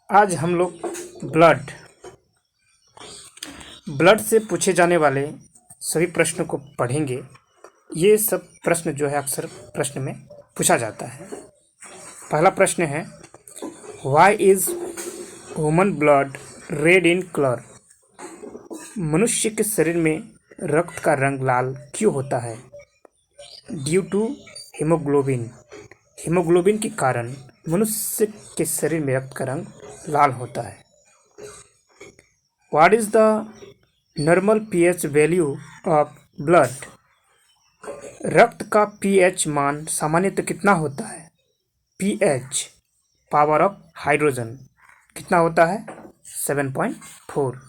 आज हम लोग ब्लड ब्लड से पूछे जाने वाले सभी प्रश्नों को पढ़ेंगे। ये सब प्रश्न जो है अक्सर प्रश्न में पूछा जाता है। पहला प्रश्न है, why is human blood red in colour? मनुष्य के शरीर में रक्त का रंग लाल क्यों होता है? Due to haemoglobin. हीमोग्लोबिन के कारण मनुष्य के शरीर में रक्त का रंग लाल होता है। What is the normal pH value of blood? रक्त का पीएच मान सामान्यतः कितना होता है? पीएच पावर ऑफ हाइड्रोजन कितना होता है? 7.4।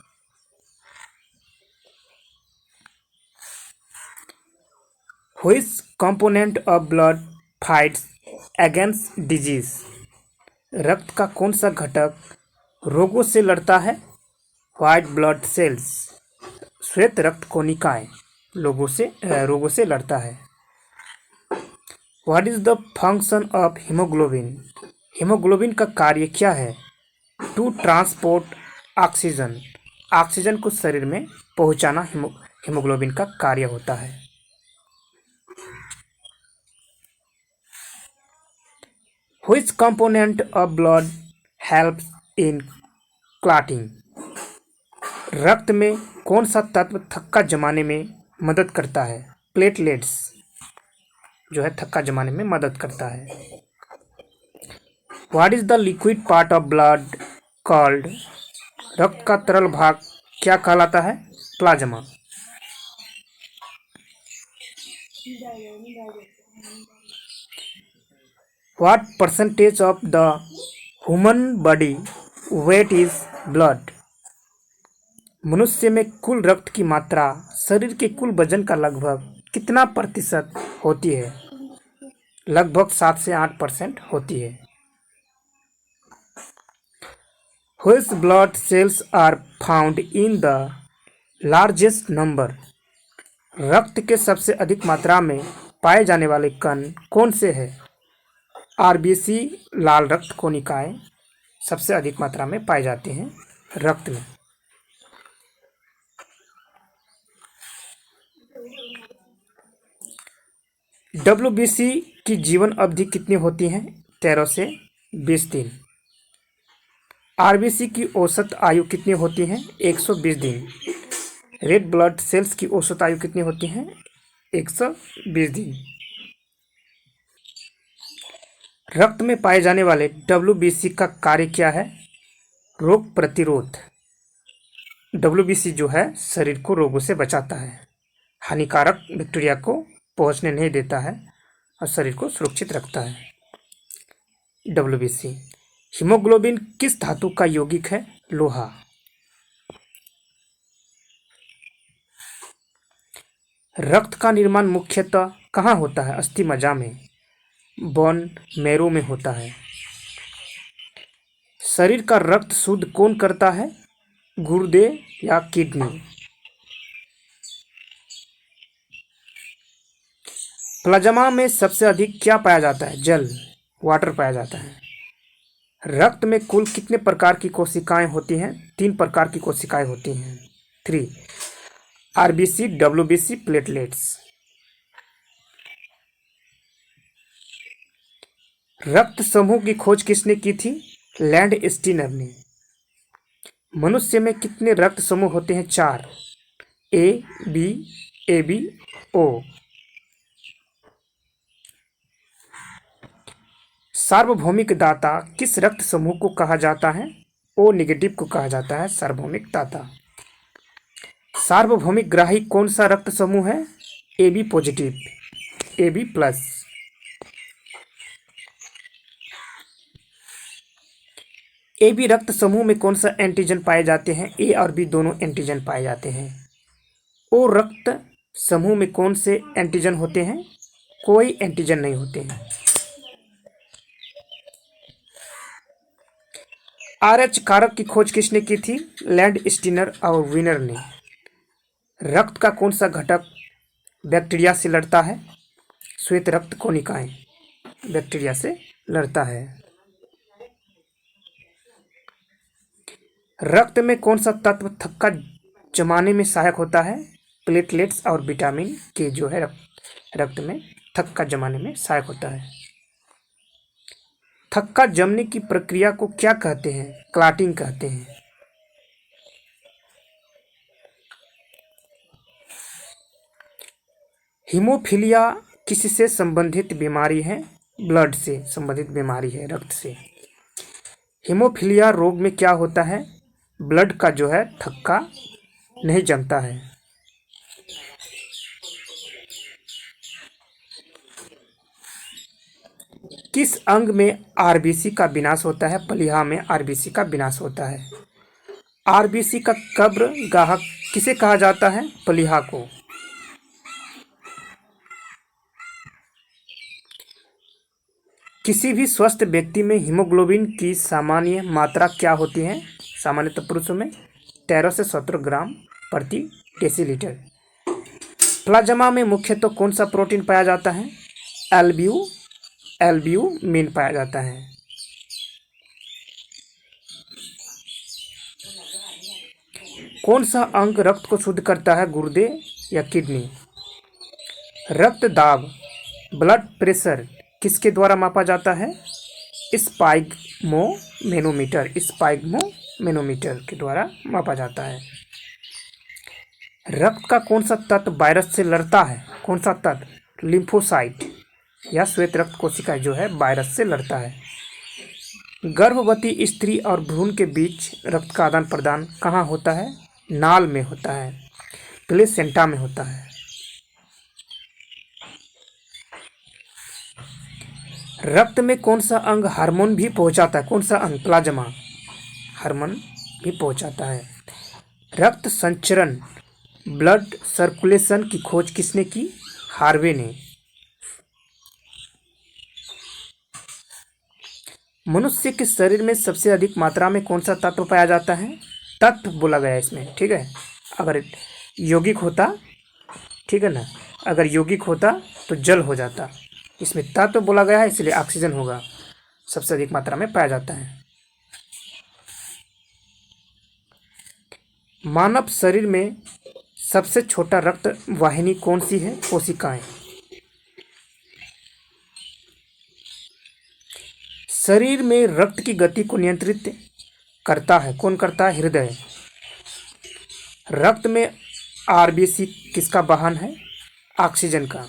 Which component of blood fights against disease? रक्त का कौन सा घटक रोगों से लड़ता है? व्हाइट ब्लड सेल्स श्वेत रक्त कोशिकाएं रोगों से लड़ता है। What is the function of haemoglobin? Haemoglobin का कार्य क्या है? To transport oxygen. ऑक्सीजन को शरीर में पहुंचाना हीमोग्लोबिन का कार्य होता है। Which component of blood helps in clotting? रक्त में कौन सा तत्व थक्का जमाने में मदद करता है? प्लेटलेट्स जो है थक्का जमाने में मदद करता है। What is the liquid part of blood called? रक्त का तरल भाग क्या कहलाता है? Plasma. What percentage of the human body weight is blood? मनुष्य में कुल रक्त की मात्रा शरीर के कुल वजन का लगभग कितना प्रतिशत होती है? लगभग 7 से 8% होती है। Which blood cells are found in the largest number? रक्त के सबसे अधिक मात्रा में पाए जाने वाले कण कौन से हैं? आरबीसी लाल रक्त कोशिकाएं सबसे अधिक मात्रा में पाए जाते हैं रक्त में। डब्ल्यूबीसी की जीवन अवधि कितनी होती है? 13 से 20 दिन। आरबीसी की औसत आयु कितनी होती है? 120 दिन। रेड ब्लड सेल्स की औसत आयु कितनी होती है? 120 दिन। रक्त में पाए जाने वाले डब्ल्यूबीसी का कार्य क्या है? रोग प्रतिरोध। डब्ल्यूबीसी जो है शरीर को रोगों से बचाता है, हानिकारक बैक्टीरिया को पहुंचने नहीं देता है और शरीर को सुरक्षित रखता है। डब्ल्यूबीसी। हीमोग्लोबिन किस धातु का यौगिक है? लोहा। रक्त का निर्माण मुख्यतः कहाँ होता है? अस्थि मज्जा में, बोन मैरो में होता है। शरीर का रक्त शुद्ध कौन करता है? गुर्दे या किडनी? प्लाज्मा में सबसे अधिक क्या पाया जाता है? जल, वाटर पाया जाता है। रक्त में कुल कितने प्रकार की कोशिकाएं होती हैं? 3 प्रकार की कोशिकाएं होती हैं। 3 आरबीसी, डब्ल्यूबीसी, प्लेटलेट्स। रक्त समूह की खोज किसने की थी? लैंड स्टीनर ने। मनुष्य में कितने रक्त समूह होते हैं? 4 ए बी, ए बी, ओ। सार्वभौमिक दाता किस रक्त समूह को कहा जाता है? ओ नेगेटिव को कहा जाता है सार्वभौमिक दाता। सार्वभौमिक ग्राही कौन सा रक्त समूह है? A B positive, A B plus. A B रक्त समूह में कौन सा एंटीजन पाए जाते हैं? ए और बी दोनों एंटीजन पाए जाते हैं। ओ रक्त समूह में कौन से एंटीजन होते हैं? कोई एंटीजन नहीं होते हैं। आरएच कारक की खोज किसने की थी? लैंड स्टीनर और विनर ने। रक्त का कौन सा घटक बैक्टीरिया से लड़ता है? श्वेत रक्त कोशिकाएं बैक्टीरिया से लड़ता है। रक्त में कौन सा तत्व थक्का जमाने में सहायक होता है? प्लेटलेट्स और विटामिन के जो है रक्त में थक्का जमाने में सहायक होता है। थक्का जमने की प्रक्रिया को क्या कहते हैं? क्लॉटिंग कहते हैं। हीमोफीलिया किससे संबंधित बीमारी है? ब्लड से संबंधित बीमारी है, रक्त से। हीमोफीलिया रोग में क्या होता है? ब्लड का जो है थक्का नहीं जमता है। किस अंग में आरबीसी का विनाश होता है? प्लीहा में आरबीसी का विनाश होता है। आरबीसी का कब्र गाह किसे कहा जाता है? प्लीहा को। किसी भी स्वस्थ व्यक्ति में हीमोग्लोबिन की सामान्य मात्रा क्या होती है? सामान्यतः पुरुषों में 13 से 17 ग्राम प्रति डेसीलीटर। प्लाज्मा में मुख्यतः कौन सा प्रोटीन पाया जाता है? एल्ब्यूमिन पाया जाता है। कौन सा अंग रक्त को शुद्ध करता है? गुर्दे या किडनी? रक्त दाब ब्लड प्रेशर किसके द्वारा मापा जाता है? स्पाइग्मोमेनोमीटर के द्वारा मापा जाता है। रक्त का कौन सा तत्व वायरस से लड़ता है? कौन सा तत्व? लिम्फोसाइट या श्वेत रक्त कोशिका जो है वायरस से लड़ता है। गर्भवती स्त्री और भ्रूण के बीच रक्त का आदान प्रदान कहाँ होता है? नाल में होता है, प्लेसेंटा में होता है। रक्त में कौन सा अंग हार्मोन भी पहुंचाता है? कौन सा अंग? प्लाज्मा हार्मोन भी पहुंचाता है। रक्त संचरण ब्लड सर्कुलेशन की खोज किसने की? हार्वे ने। मनुष्य के शरीर में सबसे अधिक मात्रा में कौन सा तत्व पाया जाता है? तत्व बोला गया है इसमें, ठीक है। अगर यौगिक होता, ठीक है ना, अगर यौगिक होता तो जल हो जाता। इसमें तत्व बोला गया है इसलिए ऑक्सीजन होगा, सबसे अधिक मात्रा में पाया जाता है। मानव शरीर में सबसे छोटा रक्त वाहिनी कौन सी है? कोशिकाएं। शरीर में रक्त की गति को नियंत्रित करता है, कौन करता है? हृदय। रक्त में आरबीसी किसका वाहन है? ऑक्सीजन का,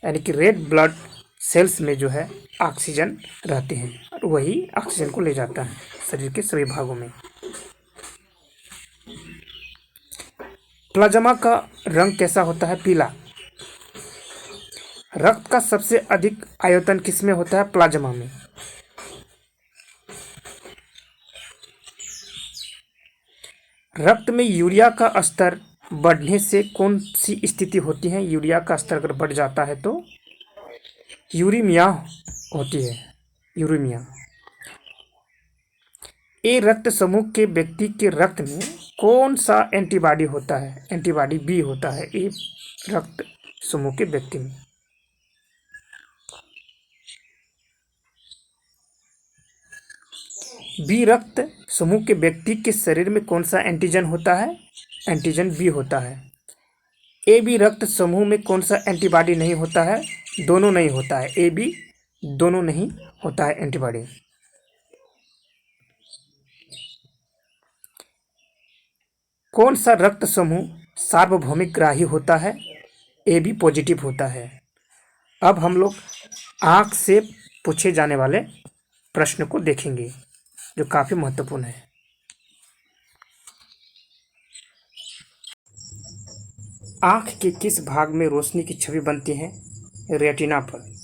यानी कि रेड ब्लड सेल्स में जो है ऑक्सीजन रहते हैं और वही ऑक्सीजन को ले जाता है शरीर के सभी भागों में। प्लाज्मा का रंग कैसा होता है? पीला। रक्त का सबसे अधिक आयतन किसमें होता है? प्लाज्मा में। रक्त में यूरिया का स्तर बढ़ने से कौन सी स्थिति होती है? यूरिया का स्तर अगर बढ़ जाता है तो यूरीमिया होती है, यूरीमिया। ए रक्त समूह के व्यक्ति के रक्त में कौन सा एंटीबॉडी होता है? एंटीबॉडी बी होता है ए रक्त समूह के व्यक्ति में। बी रक्त समूह के व्यक्ति के शरीर में कौन सा एंटीजन होता है? एंटीजन बी होता है। ए बी रक्त समूह में कौन सा एंटीबॉडी नहीं होता है? दोनों नहीं होता है, ए बी दोनों नहीं होता है एंटीबॉडी। कौन सा रक्त समूह सार्वभौमिक ग्राही होता है? ए बी पॉजिटिव होता है। अब हम लोग आँख से पूछे जाने वाले प्रश्न को देखेंगे जो काफ़ी महत्वपूर्ण है। आँख के किस भाग में रोशनी की छवि बनती है? रेटिना पर।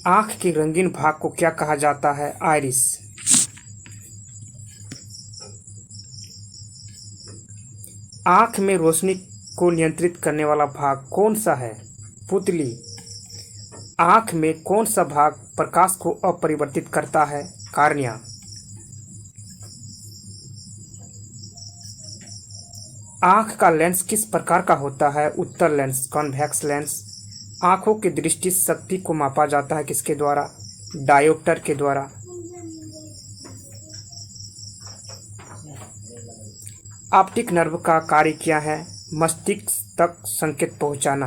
आँख के रंगीन भाग को क्या कहा जाता है? आइरिस। आँख में रोशनी को नियंत्रित करने वाला भाग कौन सा है? पुतली। आँख में कौन सा भाग प्रकाश को अपरिवर्तित करता है? कार्निया। आँख का लेंस किस प्रकार का होता है? उत्तल लेंस, कॉन्वेक्स लेंस। आँखों की दृष्टि शक्ति को मापा जाता है किसके द्वारा? डायोप्टर के द्वारा। ऑप्टिक नर्व का कार्य क्या है? मस्तिष्क तक संकेत पहुंचाना।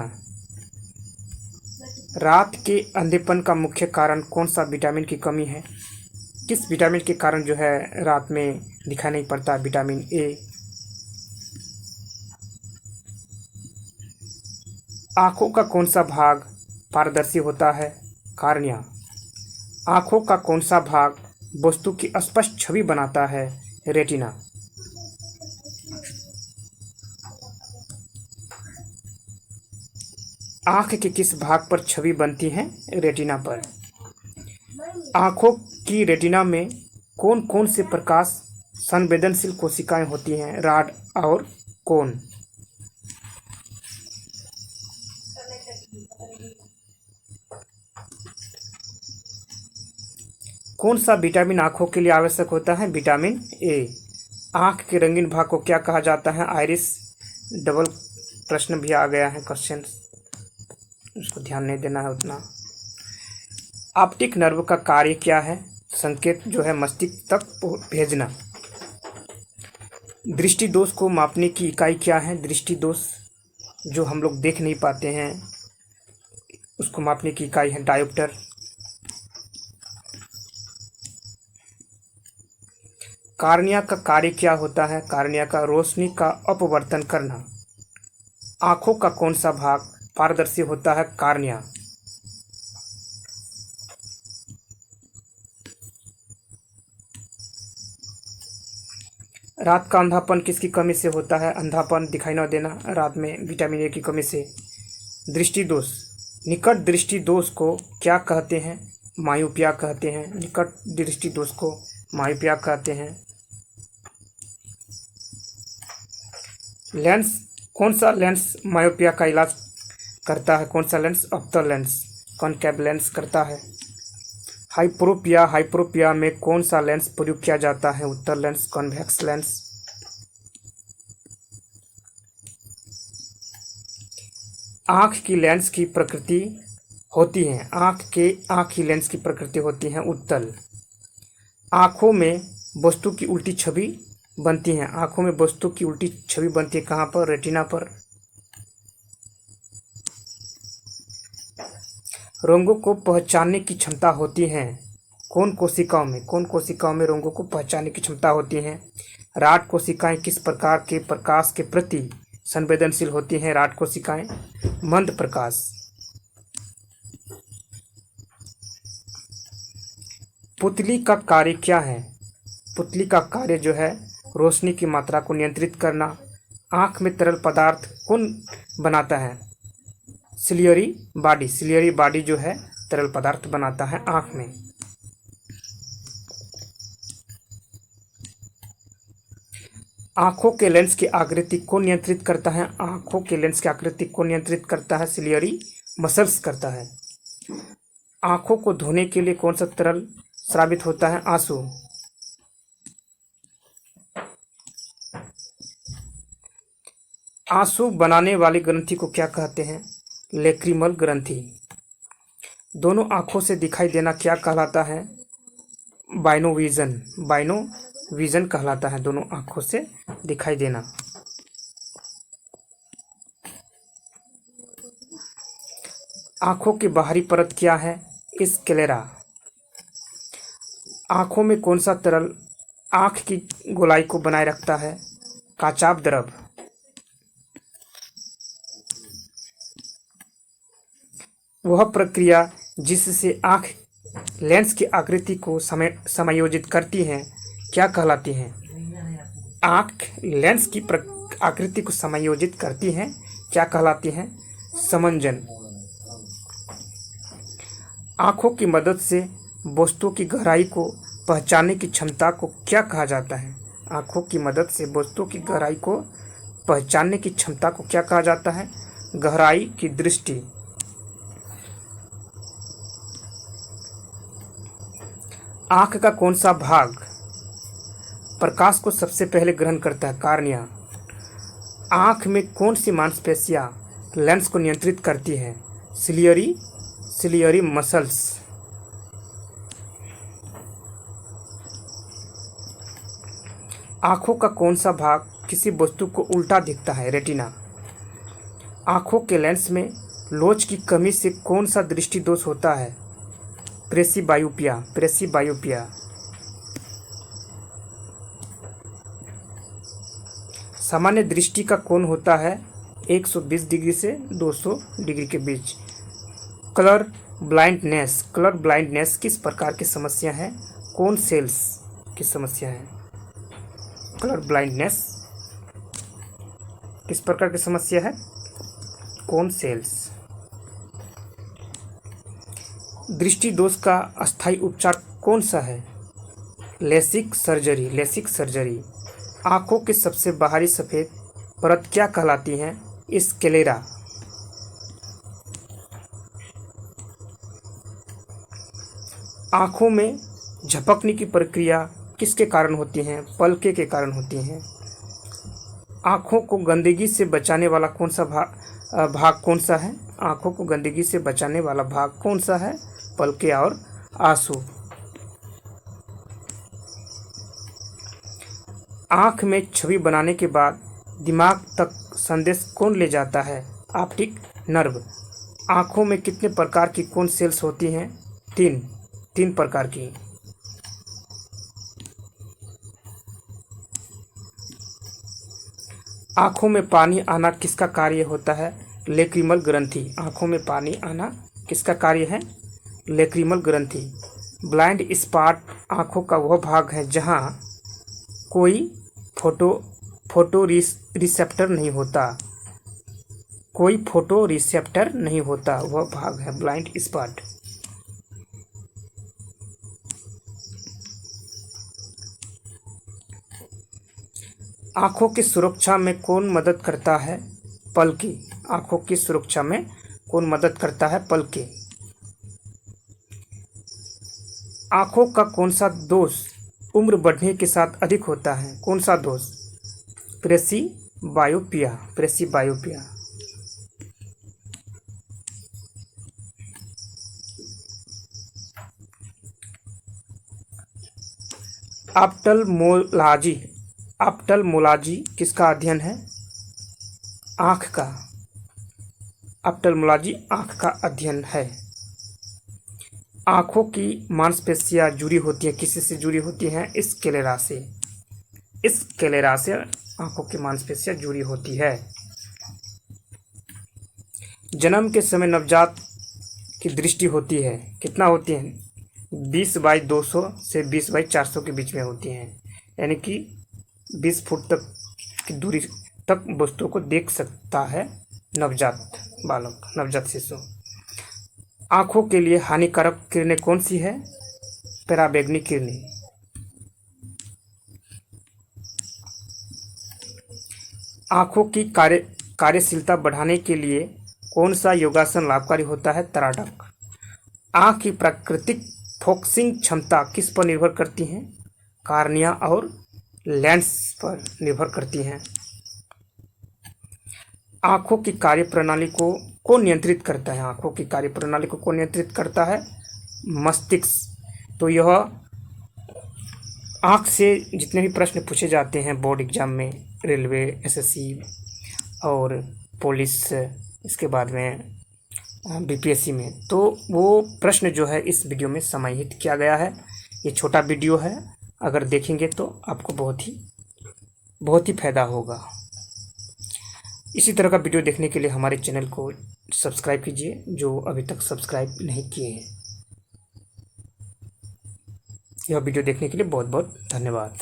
रात के अंधेपन का मुख्य कारण कौन सा विटामिन की कमी है? किस विटामिन के कारण जो है रात में दिखाई नहीं पड़ता? Vitamin A. आँखों का कौन सा भाग पारदर्शी होता है? कार्निया। आँखों का कौन सा भाग वस्तु की स्पष्ट छवि बनाता है? रेटिना। आँख के किस भाग पर छवि बनती है? रेटिना पर। आँखों की रेटिना में कौन कौन से प्रकाश संवेदनशील कोशिकाएं होती हैं? राड और कोन। कौन सा विटामिन आँखों के लिए आवश्यक होता है? Vitamin A. आँख के रंगीन भाग को क्या कहा जाता है? आइरिस। डबल प्रश्न भी आ गया है क्वेश्चन, उसको ध्यान नहीं देना है उतना। ऑप्टिक नर्व का कार्य क्या है? संकेत जो है मस्तिष्क तक भेजना। दृष्टि दोष को मापने की इकाई क्या है? दृष्टि दोष जो हम लोग देख नहीं पाते हैं उसको मापने की इकाई है डायोप्टर। कार्निया का कार्य क्या होता है? कार्निया का रोशनी का अपवर्तन करना। आँखों का कौन सा भाग पारदर्शी होता है? कार्निया। रात का अंधापन किसकी कमी से होता है? अंधापन, दिखाई न देना, रात में विटामिन ए की कमी से। दृष्टि दोष, निकट दृष्टि दोष को क्या कहते हैं? मायोपिया कहते हैं। निकट दृष्टि दोष को मायोपिया कहते हैं। लेंस, कौन सा लेंस मायोपिया का इलाज करता है? कौन सा लेंस? अवतल लेंस, कॉनकेव लेंस करता है। हाइप्रोपिया, हाइप्रोपिया में कौन सा लेंस प्रयोग किया जाता है? उत्तल लेंस, कॉन्वेक्स लेंस। आँख की लेंस की प्रकृति होती है, आँख की लेंस की प्रकृति होती है उत्तल। आँखों में वस्तु की उल्टी छवि बनती है, आँखों में वस्तु की उल्टी छवि बनती है कहाँ पर? रेटिना पर। रंगों को पहचानने की क्षमता होती है कौन कोशिकाओं में? कौन कोशिकाओं में रंगों को पहचानने की क्षमता होती है? राड कोशिकाएं किस प्रकार के प्रकाश के प्रति संवेदनशील होती हैं? राड कोशिकाएं मंद प्रकाश। पुतली का कार्य क्या है? पुतली का कार्य जो है रोशनी की मात्रा को नियंत्रित करना। आँख में तरल पदार्थ कौन बनाता है? सिलियरी बॉडी, सिलियरी बॉडी जो है तरल पदार्थ बनाता है आँख में। आँखों के लेंस की आकृति को नियंत्रित करता है? आँखों के लेंस की आकृति को नियंत्रित करता है सिलियरी मसल्स करता है। आँखों को धोने के लिए कौन सा तरल स्रावित होता है? आंसू। आंसू बनाने वाली ग्रंथि को क्या कहते हैं? लेक्रिमल ग्रंथि। दोनों आँखों से दिखाई देना क्या कहलाता है? बाइनोविजन, बाइनोविजन कहलाता है दोनों आँखों से दिखाई देना। आँखों की बाहरी परत क्या है? स्क्लेरा। आँखों में कौन सा तरल आँख की गोलाई को बनाए रखता है? काचाभ द्रव। वह प्रक्रिया जिससे आँख लेंस की आकृति को समायोजित करती है क्या कहलाती है? आँख लेंस की आकृति को समायोजित करती है क्या कहलाती है? समंजन। आँखों की मदद से वस्तुओं की गहराई को पहचानने की क्षमता को क्या कहा जाता है? आँखों की मदद से वस्तुओं की गहराई को पहचानने की क्षमता को क्या कहा जाता है? गहराई की दृष्टि। आँख का कौन सा भाग प्रकाश को सबसे पहले ग्रहण करता है? कार्निया। आँख में कौन सी मांसपेशियां लेंस को नियंत्रित करती है? Ciliary muscles. आँखों का कौन सा भाग किसी वस्तु को उल्टा दिखता है? रेटिना। आँखों के लेंस में लोच की कमी से कौन सा दृष्टि दोष होता है? प्रेसिबायोपिया। प्रेसिबायोपिया। सामान्य दृष्टि का कोण होता है 120 डिग्री से 200 डिग्री के बीच। Colour blindness. कलर ब्लाइंडनेस किस प्रकार की समस्या है? कौन सेल्स की समस्या है? कलर ब्लाइंडनेस किस प्रकार की समस्या है? Cone cells. दृष्टि दोष का अस्थायी उपचार कौन सा है? LASIK surgery. LASIK surgery. आँखों की सबसे बाहरी सफ़ेद परत क्या कहलाती है? स्क्लेरा। आँखों में झपकने की प्रक्रिया किसके कारण होती है? पलके के कारण होती हैं। आँखों को गंदगी से बचाने वाला कौन सा भाग कौन सा है? आँखों को गंदगी से बचाने वाला भाग कौन सा है? पलके और आंसू। आँख में छवि बनाने के बाद दिमाग तक संदेश कौन ले जाता है? Optic nerve. आँखों में कितने प्रकार की कौन सेल्स होती हैं? तीन प्रकार की। आँखों में पानी आना किसका कार्य होता है? लेक्रिमल ग्रंथि। आँखों में पानी आना किसका कार्य है? लेक्रिमल ग्रंथि। ब्लाइंड स्पॉट आँखों का वह भाग है जहाँ कोई फोटो रिसेप्टर नहीं होता। कोई फोटो रिसेप्टर नहीं होता, वह भाग है ब्लाइंड स्पॉट। आँखों की सुरक्षा में कौन मदद करता है? पलके। आँखों की सुरक्षा में कौन मदद करता है? पलके। आँखों का कौन सा दोष उम्र बढ़ने के साथ अधिक होता है? कौन सा दोष? प्रेसिबायोपिया। प्रेसिबायोपिया। ऑप्टल्मोलॉजी। ऑप्टल्मोलॉजी किसका अध्ययन है? आँख का। ऑप्टल्मोलॉजी आँख का अध्ययन है। आँखों की मांसपेशियाँ जुड़ी होती हैं, किसी से जुड़ी होती हैं? स्क्लेरा से। स्क्लेरा से आँखों की मांसपेशियाँ जुड़ी होती है। जन्म के समय नवजात की दृष्टि होती है, कितना होती है? 20/200 से 20/400 के बीच में होती हैं, यानी कि 20 फुट तक की दूरी तक वस्तुओं को देख सकता है नवजात बालक, नवजात शिशु। आँखों के लिए हानिकारक किरणें कौन सी है? पराबैंगनी किरणें। आँखों की कार्यशीलता बढ़ाने के लिए कौन सा योगासन लाभकारी होता है? तराटक। आँख की प्राकृतिक फोकसिंग क्षमता किस पर निर्भर करती है? कार्निया और लेंस पर निर्भर करती हैं। आँखों की कार्यप्रणाली को कौन नियंत्रित करता है? आँखों की कार्यप्रणाली को कौन नियंत्रित करता है? मस्तिष्क। तो यह आँख से जितने भी प्रश्न पूछे जाते हैं बोर्ड एग्जाम में, रेलवे, एसएससी और पुलिस, इसके बाद में बीपीएससी में, तो वो प्रश्न जो है इस वीडियो में समाहित किया गया है। ये छोटा वीडियो है, अगर देखेंगे तो आपको बहुत ही फायदा होगा। इसी तरह का वीडियो देखने के लिए हमारे चैनल को सब्सक्राइब कीजिए, जो अभी तक सब्सक्राइब नहीं किए हैं। यह वीडियो देखने के लिए बहुत बहुत धन्यवाद।